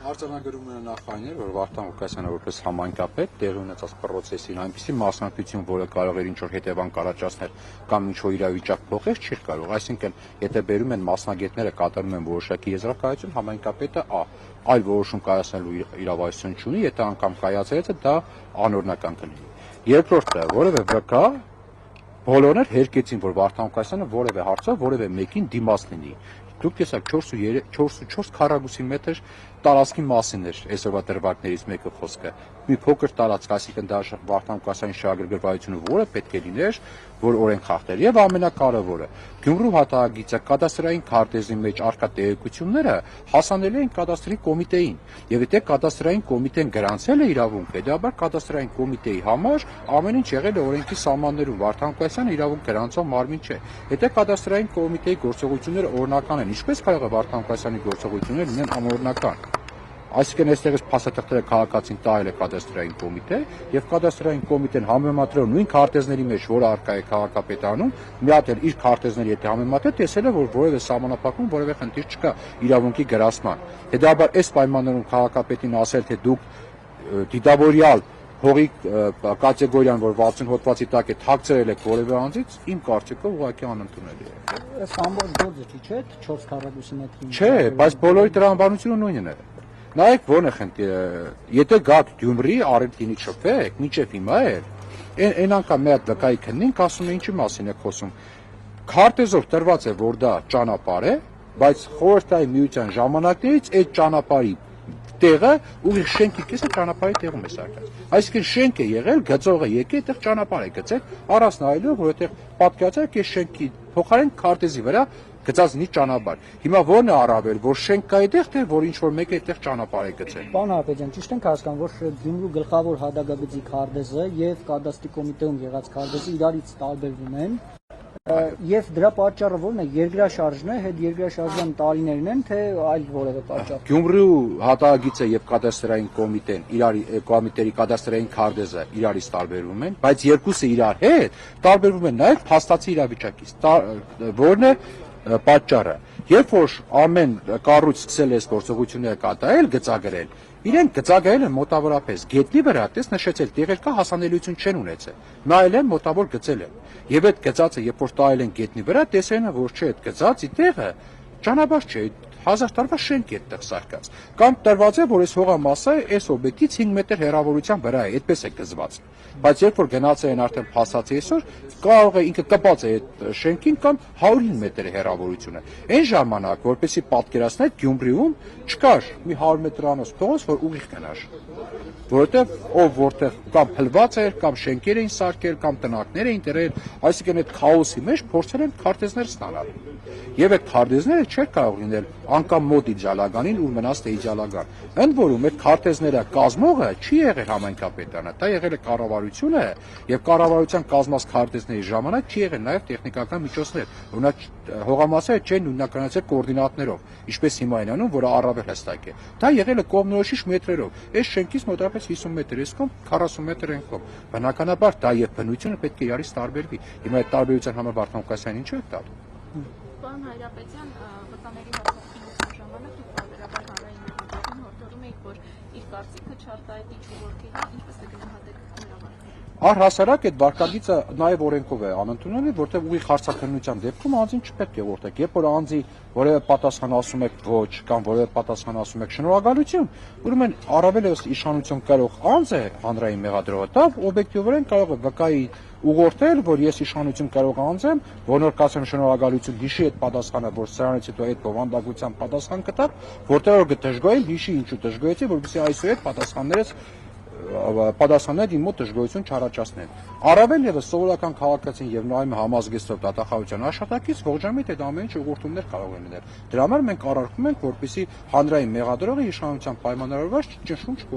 Արձանագրումները նախային էր, որ Վարդան Ղուկասյանը որպես համայնքապետ տեղի ունեցած պրոցեսին այնպիսի մասնակցություն, որը կարող էր ինչ-որ հետևանք առաջացնել կամ ինչ-որ իրավիճակ փոխել, չէր կարող։ Այսինքն, եթե բերում են մասնագետները կատարում են որոշակի եզրակացություն, համայնքապետը այլ որոշում կայացնելու իրավասություն չունի, եթե անգամ կայացրեց, դա անօրինական կլինի։ Երկրորդը, որևէ վկա բոլորն էլ հերկեցին, որ Վարդան Ղուկասյանը որևէ հարցով որևէ մեկին դիմաց լինի։ Դուք տեսաք 4.4 քառակուսի մետր տարածքի մասին էր այսօրվա դրվագներից մեկը խոսքը։ Մի փոքր տարածք, այսինքն դա Վարդան Ղուկասյանի շահագրգռվածությունը որը պետք է լիներ, որ օրենք խախտեր։ Եվ ամենակարևորը, Գյումրու հատակագիծը կադաստրային քարտեզի մեջ առկա տեղեկությունները հասանելի են կադաստրի կոմիտեին։ Եվ եթե կադաստրային կոմիտեն գրանցել է իրավունք, հետեւաբար կադաստրային կոմիտեի համար ամեն ինչ եղել է օրենքի սահմաններում։ Վարդան Ղուկասյանը իրավունք գրանցող մարմին չէ։ Եթե կադաստրային կոմիտեի գործողությունները օրինական են, ինչպես կարող է Վարդան Ղուկասյանի գործողությունները լինեն անօրինական։ Այսինքն այստեղից փաստաթղթերը քաղաքացին տահել է կադաստրային կոմիտե եւ կադաստրային կոմիտեն համեմատրելով նույն քարտեզների մեջ, որը առկա է քաղաքապետարանում, մի հատ էլ իր քարտեզների հետ համեմատրել տեսել է, որ որևէ սահմանափակում, որևէ խնդիր չկա իրավունքի գրասման։ Հետեւաբար այս պայմաններում քաղաքապետին ասել, թե դուք դիտավորյալ հողի կատեգորիան, որ 60 հոդվածի տակ է, թաքցրել եք որևէ անձից, իմ կարծիքով ուղղակի անընդունելի է։ Այս ամբողջ գործը չէ, 4 քառակուսի մետրի։ Չէ, բայց բոլորի տրամաբանությունը նույնն է։ Նայեք ո՞րն է խնդիրը, եթե գաք Գյումրի Արենտինի շփվեք, մինչև հիմա էր, այն անգամ մի հատ վկայի քննինք, ասում է ինչի մասին է խոսում։ Քարտեզով տրված է, որ դա ճանապարհ է, բայց խորհրդային միության ժամանակներից այդ ճանապարհի տեղը ուղիղ շենքի կեսը ճանապարհի տեղում է սարքած։ Այսինքն շենք է եղել, գծողը եկել, այդտեղ ճանապարհ է գծել, առանց նայելու, որ այդտեղ պատկերացրեք այս շենքի փոխարեն քարտեզի վրա գծած նի ճանապարհ։ Հիմա ո՞րն է առավել, որ շենք կա այդտեղ, թե որ ինչ որ մեկը այդտեղ ճանապարհ է գծել։ Պարոն Հարապետյան, ճիշտ ենք հասկանում, որ Գյումրու գլխավոր հատակագծի քարտեզը եւ կադաստրի կոմիտեում եղած քարտեզը իրարից տարբերվում են։ Եվ դրա պատճառը ո՞րն է, երկրաշարժն է, հետ երկրաշարժյան տարիներն են, թե այլ որևէ պատճառ։ Գյումրու հատակագիծը եւ կադաստրային կոմիտեն, կոմիտեի կադաստրային քարտեզը իրարից տարբերվում են, բայց երկուսը իրար հետ տարբերվում են նաեւ փաստացի իրավիճակից, որն է պատճառը։ Երբ որ ամեն կառույց սկսել է գործողությունները կատարել, գծագրել, իրենք գծագրել են մոտավորապես գետնի վրա, տես նշեցել, տեղեր կա հասանելիություն չեն ունեցել։ Նայել են, մոտավոր գծել են։ Եվ այդ գծածը, երբ որ տայել են գետնի վրա, տեսել են, որ չէ, այդ գծածի տեղը ճանապարհ չէ, 1000 տարվա շենք է այդտեղ սարքած։ Կամ տրված է, որ այս հողամասը այս օբյեկտից 5 մետր հեռավորության վրա է, այդպես է գծված։ Բայց երբ որ գնացել են արդեն փաստացի այսօր, կարող է ինքը կպած է այդ շենքին կամ 105 մետր հեռավորությունը։ Այն ժամանակ, որպեսզի պատկերացնել, Գյումրիում չկար մի 100 մետրանոց փողոց, որ ուղիղ գնար։ Որովհետև ով որտեղ կամ փլված էր, կամ շենքեր էին սարքել, կամ տնակներ էին դրել, այսինքն այդ քաոսի մեջ փորձել են քարտեզներ ստանալ։ Եվ այդ քարտեզները չէր կարող լինել անկամ մոտ իդեալականին ու մնաց թե իդեալական։ Ընդ որում այդ քարտեզները կազմողը չի եղել համայնքապետարանը, դա եղել է կառավարությունը եւ կառավարության կազմած քարտեզների ժամանակ չի եղել նաեւ տեխնիկական միջոցներ, օրինակ հողամասերը չեն նույնականացել կոորդինատներով, ինչպես հիմա են անում, որը առավել հստակ է։ Դա եղել է կողմնորոշիչ մետրերով։ Այս շենքից մոտավորապես 50 մետր էս կողմ, 40 մետր այն կողմ։ Բնականաբար դա եւ բնությունը պետք է իրարից տարբերվի։ Հիմա այդ տարբերության համար Վարդան Ղուկասյանն ինչ է տալու։ Պարոն Հայրապետյան, վկաների հարցակցության ժամանակ դուք տարբերաբար հանրային մեդիաներին հորդորում եք, որ իր կարծիքը չարտահայտի ժողովրդի հետ, ինչպես է գնահատեք հրավառությունը։ Առհասարակ այդ վարկագիծը նաև օրենքով է անընդունելի, որտեղ ուղիղ հարցաքննության դեպքում անձին չպետք է որդեք։ Երբ որ անձի որևէ պատասխան ասում եք ոչ կամ որևէ պատասխան ասում եք շնորհակալություն, ուրեմն առավել եւս իշխանություն կարող անձ է հանրային մեղադրողը, դա օբյեկտիվորեն կարող է վկայի ուղղորդել, որ ես իշխանություն կարող անձ եմ, որ կասեմ շնորհակալություն, հիշի այդ պատասխանը, որ սրանից հետո այդ բովանդակության պատասխան կտա, որտեղ որ կդժգոհել, հիշի ինչու դժգոհեցի, որպեսզի այսօր այդ պատասխաններ իմ մոտ դժգոհություն չառաջացնեն։ Առավել եւս սովորական քաղաքացին եւ նայում համազգեստով դատախազության աշխատակից ողջամիտ այդ ամեն ինչ ուղղորդումներ կարող են լինել։ Դրա համար մենք առարկում ենք, որպեսզի հանրային մեղադրողը իշխանության պայմանավորված ճնշում